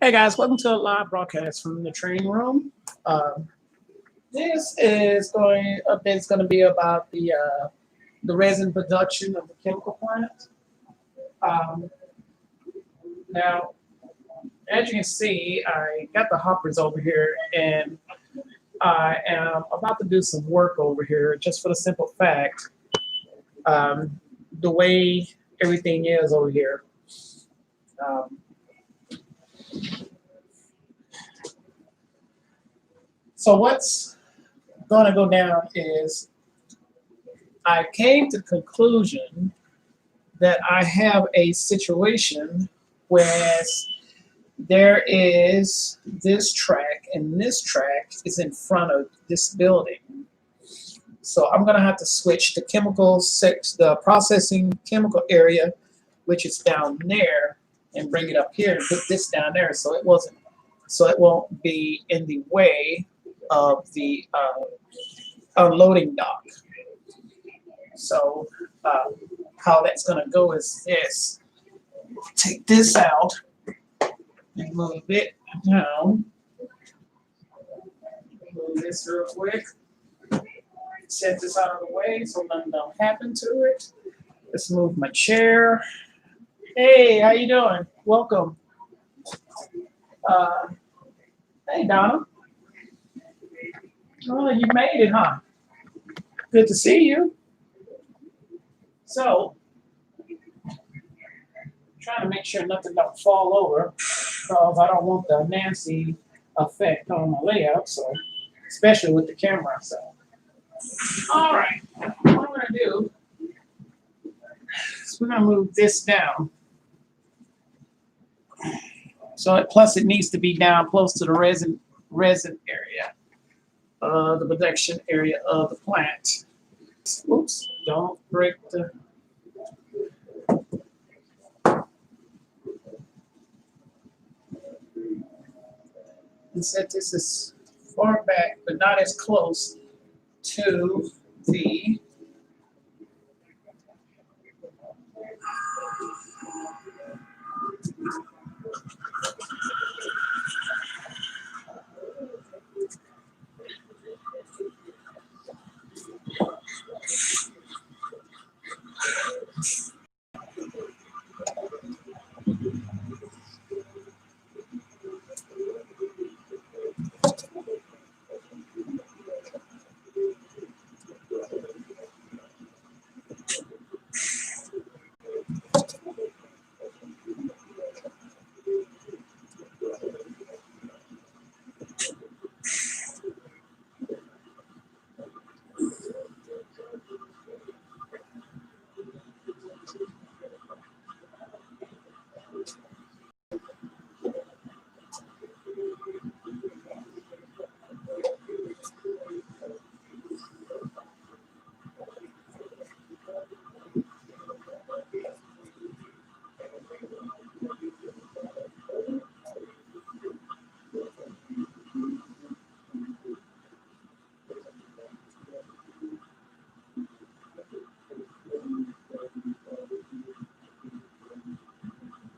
Hey guys, welcome to a live broadcast from the training room. Um, this is going to be about the resin production of the chemical plant. Um, now, as you can see, I got the hoppers over here, and I am about to do some work over here, just for the simple fact the way everything is over here. Um, so what's going to go down is I came to the conclusion that I have a situation where there is this track and this track is in front of this building. So I'm going to have to switch the the processing chemical area, which is down there, and bring it up here and put this down there so it won't be in the way of the unloading dock. So how that's going to go is this. Take this out and move it down. Move this real quick. Set this out of the way so nothing don't happen to it. Let's move my chair. Hey, how you doing? Welcome. Hey, Donna. Oh, you made it, huh? Good to see you. So, trying to make sure nothing don't fall over, because I don't want the Nancy effect on my layout, so especially with the camera. So, all right, what I'm gonna do is we're gonna move this down. So, plus it needs to be down close to the resin area, the production area of the plant. Oops! Don't break the. And set this as far back, but not as close to the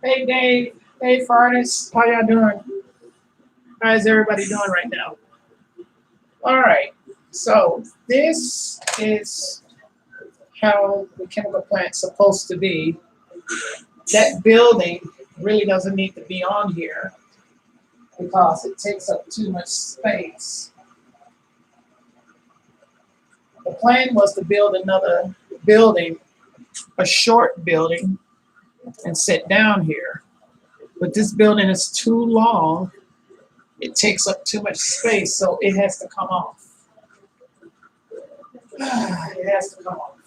Hey Dave, hey Farnes, how y'all doing? How's everybody doing right now? All right, so this is how the chemical plant's supposed to be. That building really doesn't need to be on here because it takes up too much space. The plan was to build another building, a short building, and sit down here. But this building is too long. It takes up too much space, so it has to come off. It has to come off.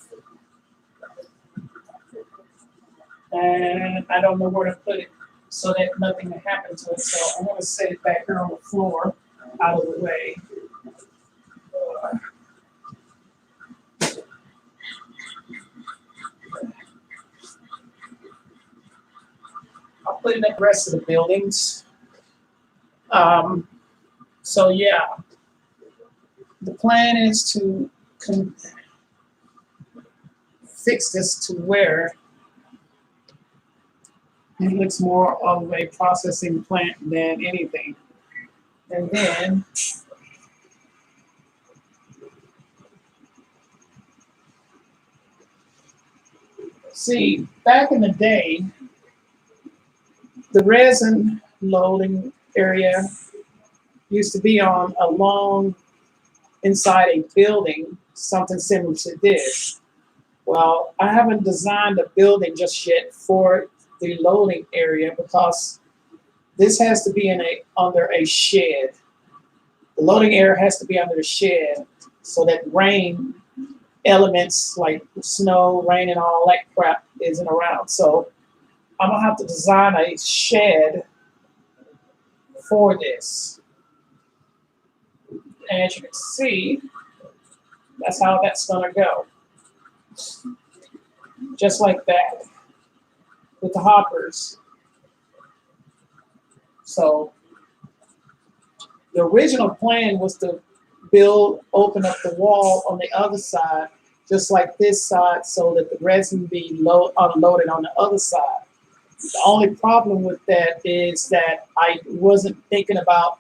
And I don't know where to put it so that nothing can happen to it. So I'm going to set it back here on the floor, out of the way. I'll put it in the rest of the buildings. So yeah, the plan is to fix this to where It looks more of a processing plant than anything. And then, see, back in the day, the resin loading area used to be on a long inside a building, something similar to this. Well, I haven't designed a building just yet for the loading area because this has to be in a under a shed. The loading area has to be under the shed so that rain elements like snow, rain, and all that crap isn't around. So I'm gonna have to design a shed for this. And as you can see, that's how that's gonna go. Just like that with the hoppers. So the original plan was to open up the wall on the other side, just like this side, so that the resin be unloaded on the other side. The only problem with that is that I wasn't thinking about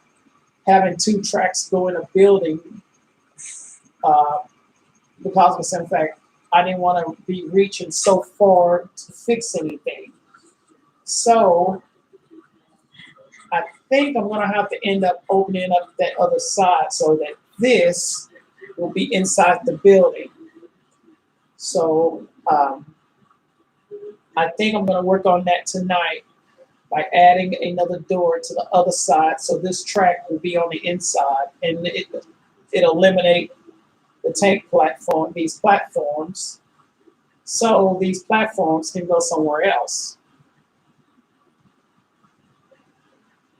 having two tracks go in a building because of the simple fact I didn't want to be reaching so far to fix anything. So I think I'm going to have to end up opening up that other side so that this will be inside the building. So I think I'm going to work on that tonight by adding another door to the other side so this track will be on the inside and it eliminate the tank platform, these platforms, so these platforms can go somewhere else.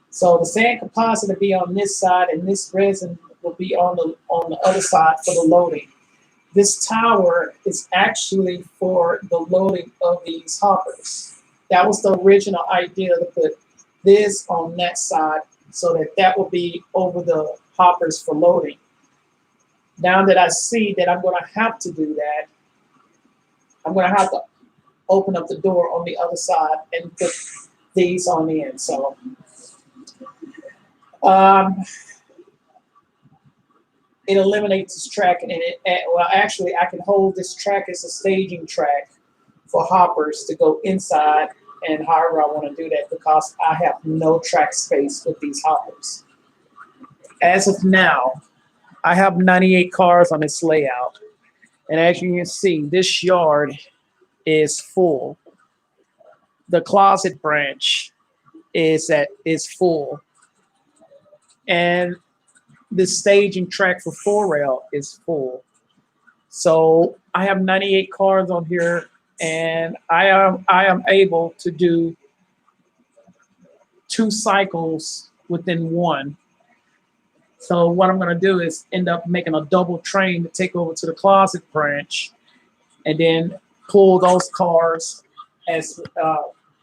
So the sand composite will be on this side and this resin will be on the other side for the loading. This tower is actually for the loading of these hoppers. That was the original idea, to put this on that side so that that will be over the hoppers for loading. Now that I see that I'm going to have to do that, I'm going to have to open up the door on the other side and put these on the end. So it eliminates this track, and well, actually, I can hold this track as a staging track for hoppers to go inside, and however I want to do that, because I have no track space with these hoppers. As of now, I have 98 cars on this layout, and as you can see, this yard is full. The closet branch is full, and the staging track for 4Rail is full. So I have 98 cars on here, and I am able to do 2 cycles within one. So what I'm going to do is end up making a double train to take over to the closet branch, and then pull those cars as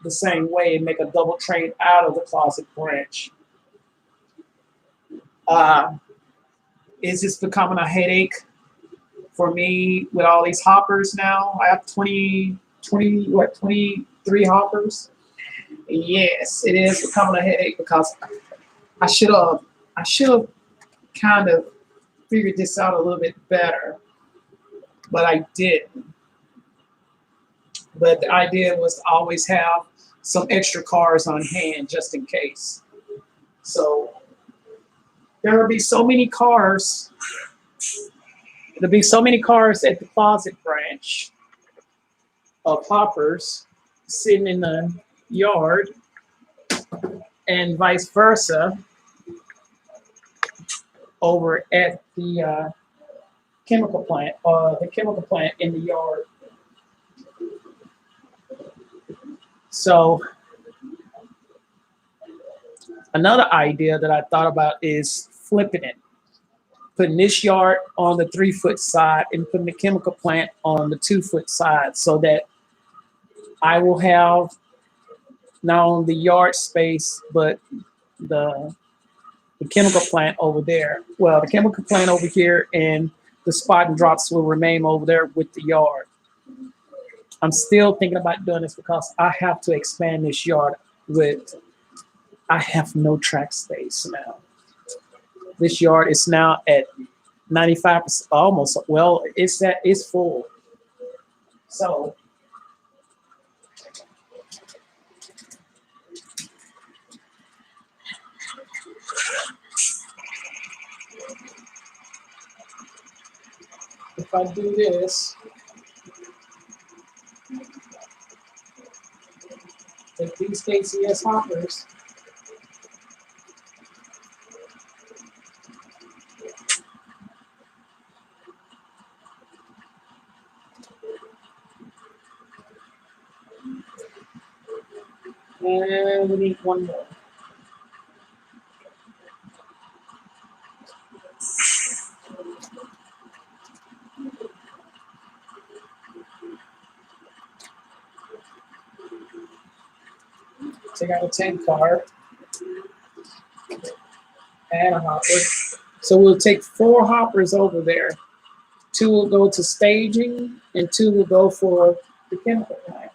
the same way and make a double train out of the closet branch. It's just becoming a headache for me with all these hoppers now. I have 23 hoppers. Yes, it is becoming a headache because I should have kind of figured this out a little bit better, but I didn't. But the idea was to always have some extra cars on hand just in case. So there will be so many cars. There'll be so many cars at the closet branch of hoppers sitting in the yard, and vice versa over at the chemical plant, in the yard. So another idea that I thought about is flipping it, putting this yard on the 3-foot side and putting the chemical plant on the 2-foot side, so that I will have not only the yard space, but the chemical plant over there. Well, the chemical plant over here, and the spot and drops will remain over there with the yard. I'm still thinking about doing this because I have to expand this yard with, I have no track space now. This yard is now at 95%, almost, well, it's full. So if I do this, take these KCS hoppers, and we need one more. Take out a 10 card, add a hopper. So we'll take 4 hoppers over there. 2 will go to staging, and 2 will go for the chemical plant.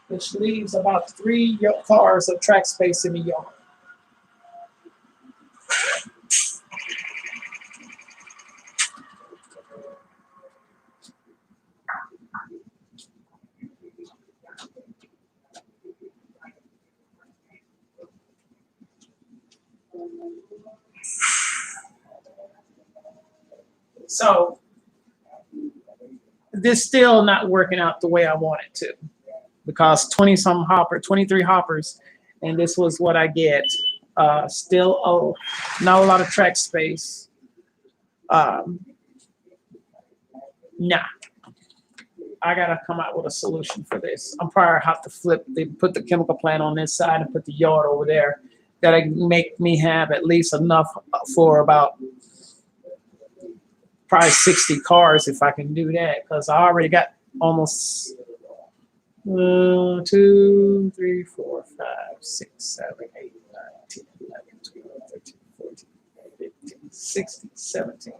Which leaves about 3 cars of track space in the yard. So this still not working out the way I want it to, because 23 hoppers, and this was what I get. Still, not a lot of track space. Nah, I gotta come out with a solution for this. I'm probably have to put the chemical plant on this side and put the yard over there. That'll make me have at least enough for about probably 60 cars if I can do that, because I already got almost 2, 3, 4, 5, 6, 7, 8, 9, 10, 11, 12, 13, 14, 15, 16, 17,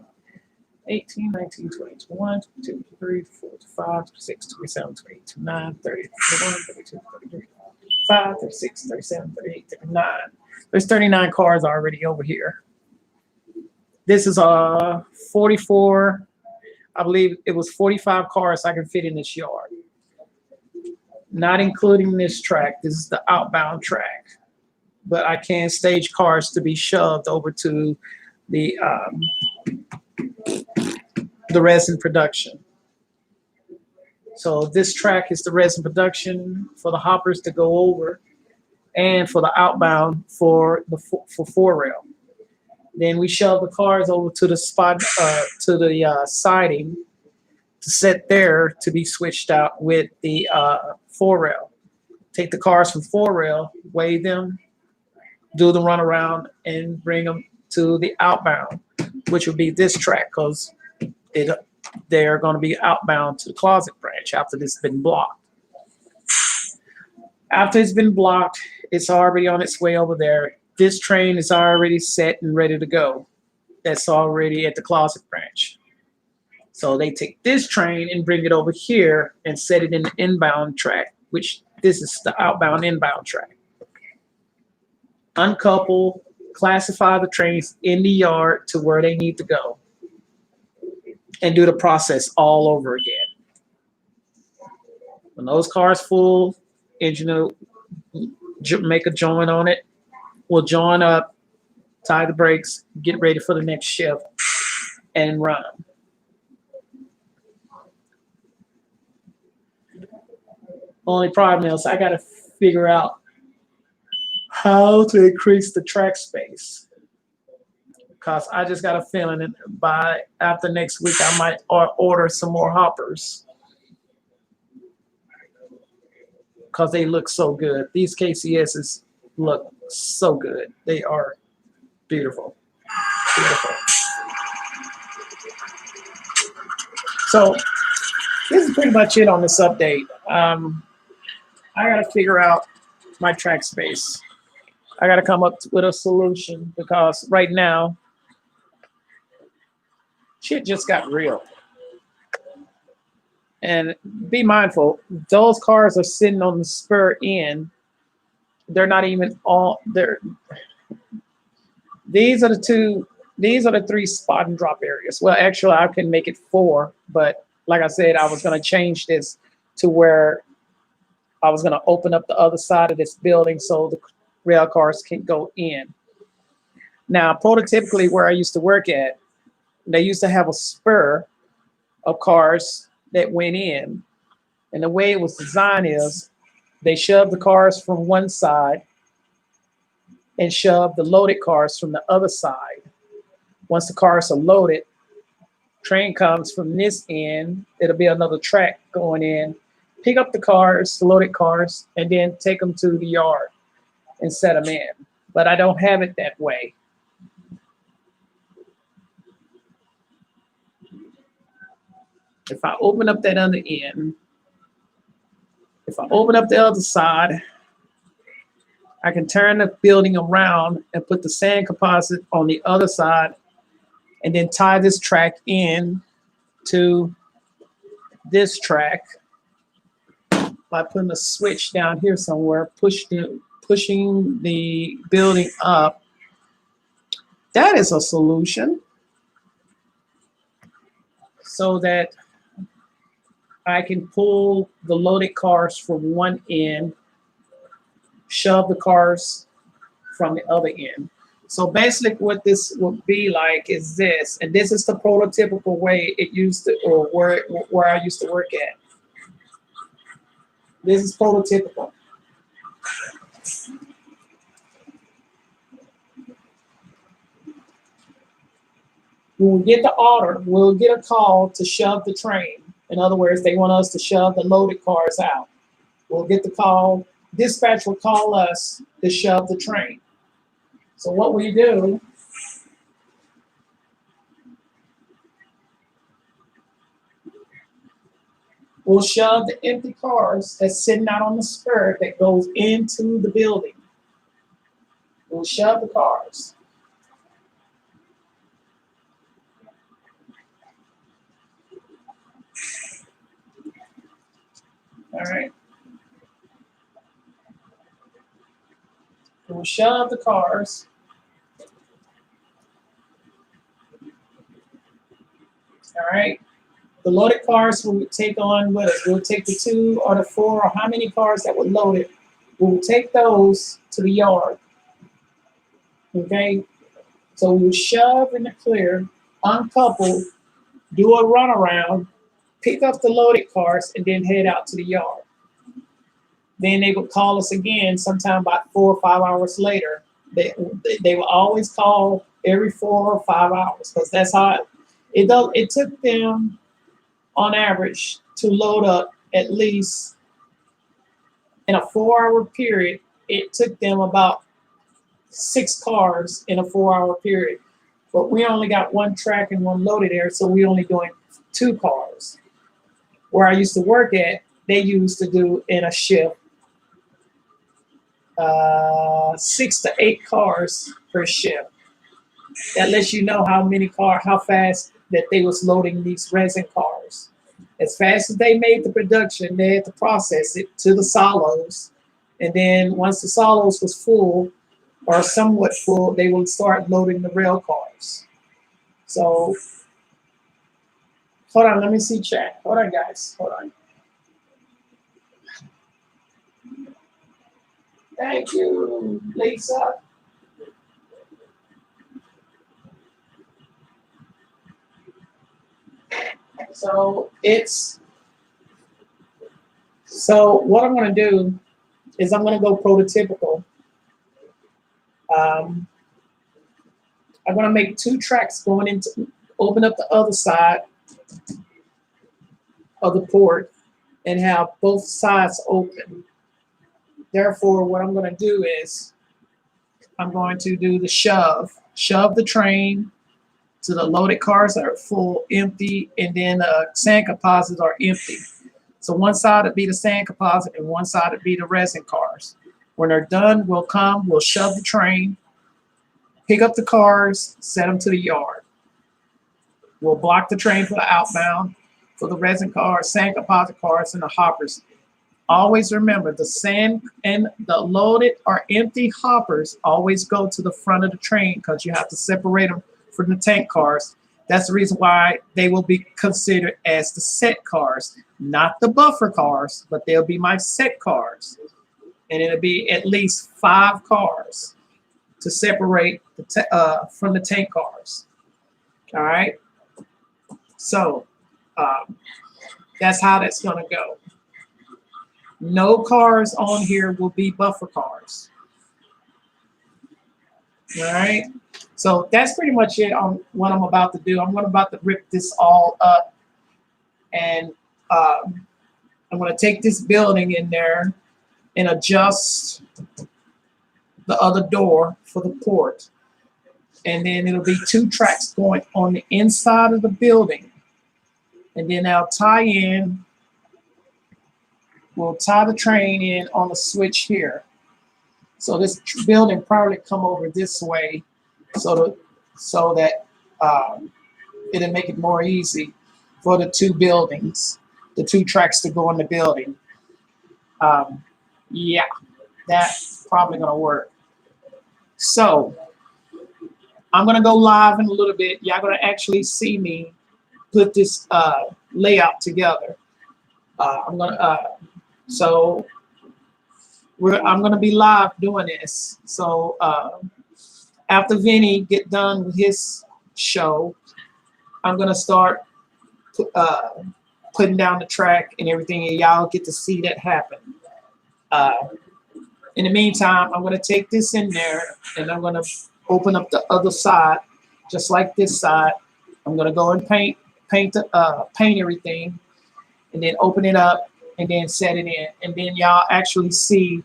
18, 19, 20, 21, 22, 23, 24, 25, 26, 27, 28, 29, 30, 31, 32, 33, 35, 36, 37, 38, 39. There's 39 cars already over here. This is 44, I believe it was 45 cars I can fit in this yard. Not including this track. This is the outbound track. But I can stage cars to be shoved over to the resin production. So this track is the resin production for the hoppers to go over, and for the outbound for 4-rail. Then we shove the cars over to the spot, to the siding, to set there to be switched out with the 4-rail. Take the cars from 4-rail, weigh them, do the runaround, and bring them to the outbound, which would be this track, because they're going to be outbound to the closet branch after this has been blocked. After it's been blocked, it's already on its way over there. This train is already set and ready to go. That's already at the closet branch. So they take this train and bring it over here and set it in the inbound track, which this is the outbound inbound track. Uncouple, classify the trains in the yard to where they need to go, and do the process all over again. When those cars full, engineer make a joint on it. We'll join up, tie the brakes, get ready for the next shift, and run. Only problem is I got to figure out how to increase the track space, because I just got a feeling that by after next week I might order some more hoppers, because they look so good. These KCSs look so good. They are beautiful. Beautiful. So this is pretty much it on this update. I got to figure out my track space. I got to come up with a solution because right now, shit just got real. And be mindful, those cars are sitting on the spur end. They're not even all there. These are the two, these are the three spot and drop areas. Well, actually, I can make it four, but like I said, I was going to change this to where I was going to open up the other side of this building so the rail cars can go in. Now, prototypically, where I used to work at, they used to have a spur of cars that went in. And the way it was designed is they shoved the cars from one side and shoved the loaded cars from the other side. Once the cars are loaded, train comes from this end, it'll be another track going in, pick up the cars, the loaded cars, and then take them to the yard and set them in. But I don't have it that way. If I open up that other end, if I open up the other side, I can turn the building around and put the sand composite on the other side and then tie this track in to this track by putting a switch down here somewhere, pushing the building up. That is a solution so that I can pull the loaded cars from one end, shove the cars from the other end. So basically what this would be like is this, and this is the prototypical way it used to, or where I used to work at. This is prototypical. When we get the order, we'll get a call to shove the train. In other words, they want us to shove the loaded cars out. We'll get the call. Dispatch will call us to shove the train. So what we do, we'll shove the empty cars that's sitting out on the spur that goes into the building. We'll shove the cars. All right. We'll shove the cars. All right. The loaded cars will take on with us. We'll take the 2 or the 4 or how many cars that were loaded. We'll take those to the yard. Okay. So we'll shove in the clear, uncouple, do a runaround, pick up the loaded cars, and then head out to the yard. Then they would call us again sometime about 4 or 5 hours later. They will always call every 4 or 5 hours because that's how it took them on average to load up at least in a 4-hour period. It took them about 6 cars in a 4-hour period. But we only got 1 track and 1 loaded area, so we only doing 2 cars. Where I used to work at, they used to do in a shift 6 to 8 cars per shift. That lets you know how fast that they was loading these resin cars. As fast as they made the production, they had to process it to the silos. And then once the silos was full or somewhat full, they would start loading the rail cars. So, hold on, let me see chat. Hold on, guys, hold on. Thank you, Lisa. So what I'm going to do is I'm going to go prototypical. I'm going to make 2 tracks going into, open up the other side of the port and have both sides open. Therefore, what I'm going to do is I'm going to do the shove the train to the loaded cars that are full, empty, and then sand composites are empty. So one side would be the sand composite and one side would be the resin cars. When they're done, we'll come, we'll shove the train, pick up the cars, send them to the yard. We'll block the train for the outbound, for the resin cars, sand composite cars, and the hoppers. Always remember, the sand and the loaded or empty hoppers always go to the front of the train because you have to separate them from the tank cars. That's the reason why they will be considered as the set cars, not the buffer cars, but they'll be my set cars. And it'll be at least 5 cars to separate from the tank cars. All right. So that's how that's going to go. No cars on here will be buffer cars. All right. So that's pretty much it on what I'm about to do. I'm about to rip this all up, and I'm going to take this building in there and adjust the other door for the port. And then it'll be 2 tracks going on the inside of the building. And then I'll we'll tie the train in on the switch here. So this building probably come over this way so that it'll make it more easy for the 2 buildings, the 2 tracks to go in the building. Yeah, that's probably gonna work. So I'm gonna go live in a little bit. Y'all gonna actually see me put this layout together. I'm gonna be live doing this. So after Vinny get done with his show, I'm gonna start putting down the track and everything, and y'all get to see that happen. In the meantime, I'm gonna take this in there and I'm gonna open up the other side, just like this side. I'm gonna go and paint everything, and then open it up and then set it in, and then y'all actually see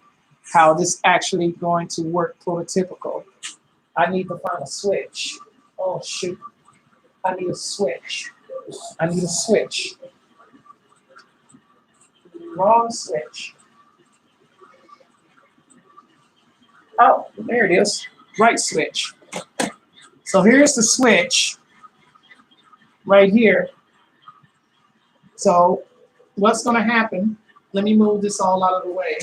how this actually going to work prototypical. I need to find a switch. Oh shoot, I need a switch. I need a switch. Wrong switch. Oh, there it is. Right switch. So here's the switch right here. So what's going to happen? Let me move this all out of the way.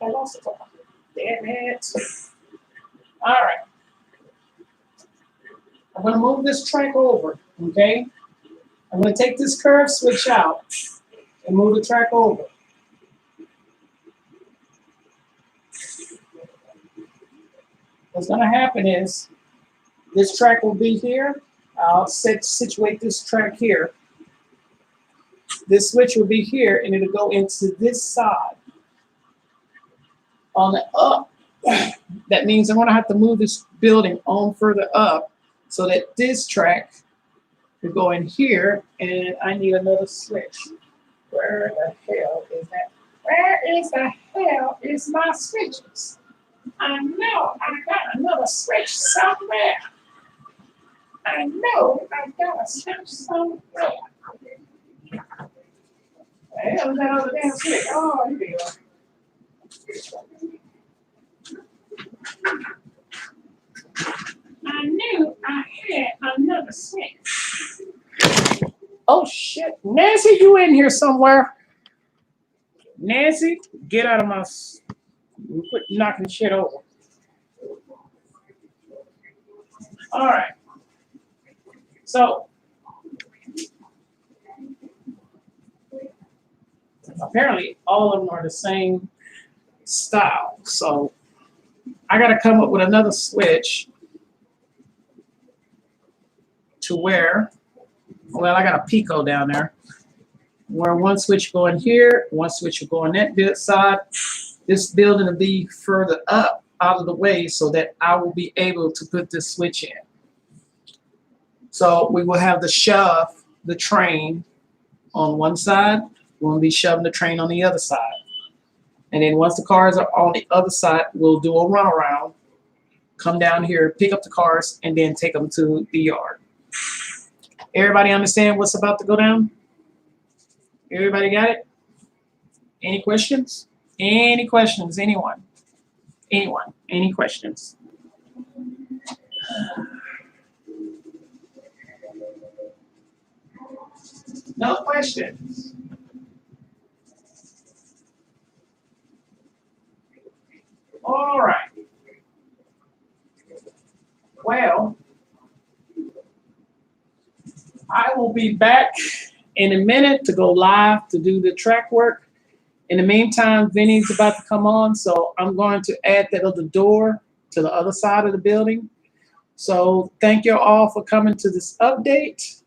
I lost it. Damn it. All right. I'm going to move this track over, okay? I'm going to take this curve switch out and move the track over. What's going to happen is this track will be here. I'll situate this track here. This switch will be here, and it'll go into this side. On the up, that means I'm going to have to move this building on further up so that this track will go in here, and I need another switch. Where the hell is that? Where is the hell is my switches? I know I got another switch somewhere. I know I got a switch somewhere. The hell is that other damn switch? Oh, here you go. I knew I had another switch. Oh shit, Nancy, you in here somewhere? Nancy, get out of my. Quit knocking shit over. All right. So apparently all of them are the same style. So I got to come up with another switch to where, well, I got a Pico down there, where one switch going here, one switch will go on that side. This building will be further up out of the way so that I will be able to put this switch in. So we will have to shove the train on one side. We'll be shoving the train on the other side. And then once the cars are on the other side, we'll do a runaround. come down here, pick up the cars, and then take them to the yard. Everybody understand what's about to go down? Everybody got it? Any questions? Any questions? Anyone? Anyone? Any questions? No questions. All right. Well, I will be back in a minute to go live to do the track work. In the meantime, Vinny's about to come on, so I'm going to add that other door to the other side of the building. So thank you all for coming to this update,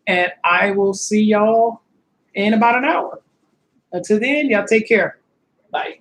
and I will see y'all in about an hour. Until then, y'all take care. Bye.